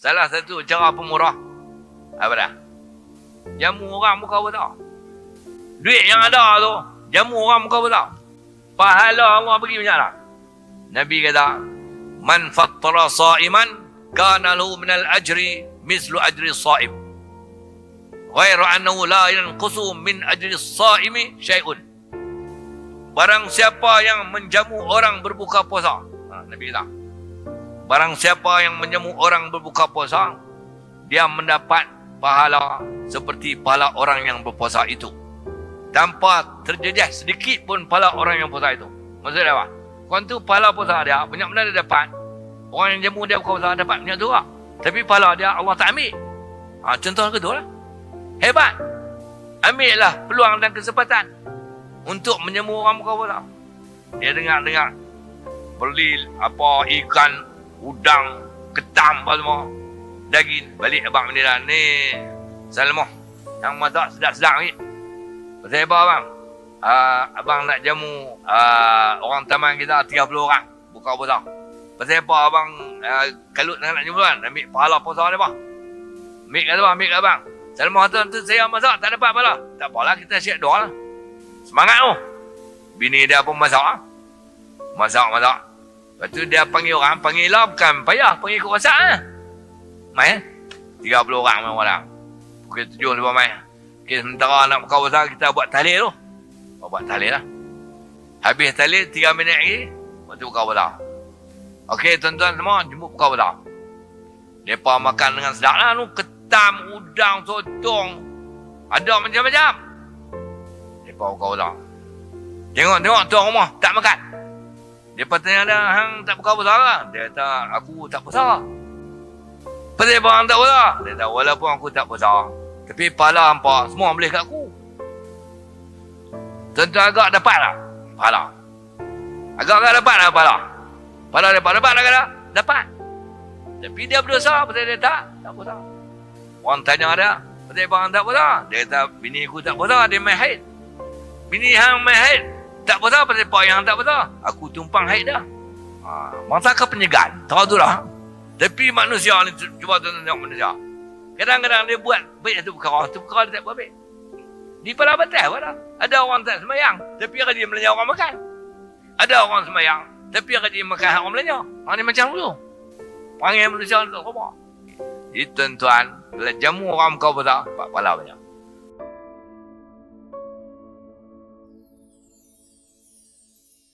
Salah satu cara pemurah apa dah? Jamu orang muka besar. Duit yang ada tu, jamu orang muka besar. Pahala Allah bagi banyak lah. Nabi kata, man fattara sa'iman kana lahu minal ajri mislu ajri sa'im. Ghairu annahu la yanqusu min ajri sa'imi syai'un. Barang siapa yang menjamu orang berbuka puasa. Nabi kata, barang siapa yang menjamu orang berbuka puasa, dia mendapat pahala seperti pahala orang yang berpuasa itu, tanpa terjejah sedikit pun pahala orang yang puasa itu. Maksudnya apa? Orang tu pahala puasa dia banyak benda dia dapat. Orang yang jamu dia buka puasa dapat banyak tu lah. Tapi pahala dia Allah tak ambil. Contoh kedua lah. Hebat. Ambillah peluang dan kesempatan untuk menjamu orang buka puasa. Dia dengar-dengar beli apa ikan, udang, ketam apa semua. Daging. Balik abang menira ni Salmah yang masak sedap-sedap ni. Pasal apa abang? Abang nak jamu orang taman kita 30 orang buka puasa. Pasal apa abang kalut nak jamu kan? Ambil pahala puasa dia apa? Ambil kat abang, ambil kat abang. Salmah tu saya masak tak dapat pahala. Tak apalah, kita siap doa lah. Semangat tu. Bini dia pun masak lah. Masak. Lepas tu dia panggil orang, panggil lah bukan payah, panggil ikut masak lah. Mai 30 orang memang orang. Pukul 7 lepas mai. Okay, sementara nak buka puasa kita buat tahlil tu. Buat tahlil lah. Habis tahlil 3 minit lagi, lepas tu buka puasa. Okey, tuan-tuan semua jemput buka puasa. Depa makan dengan sedap lah tu, ketam, udang, sotong. Ada macam-macam. Depa buka puasa. Tengok tuan rumah tak makan. Depa tanya dia, hang tak buka puasa ke? Dia kata, aku tak puasa. Pasal apa hang tak puasa? Dia kata, walaupun aku tak puasa, tapi pahala hampa semua boleh kat aku. Tentu agak dapat lah pahala. Agak dapat lah pahala. Pahala dapat lah kata? Dapat. Tapi dia berdosa pasal dia tak puasa. Orang tanya dia, pasal apa hang tak puasa? Dia kata, bini aku tak puasa, dia main haid. Bini hang main haid, tak puasa pasal apa yang tak puasa? Aku tumpang haid dah. Masalah penyegan, tahu tu lah. Tapi manusia ni, cuba tengok manusia. Kadang-kadang dia buat baik tu perkara dia tak buat baik. Di pada batas apa dah. Ada orang tak semayang, tapi dia melanja orang makan. Ada orang semayang, tapi dia makan orang melanja. Orang ni macam tu. Panggil manusia untuk apa? Jadi tuan-tuan, bila jamu orang kau besar, pahala banyak.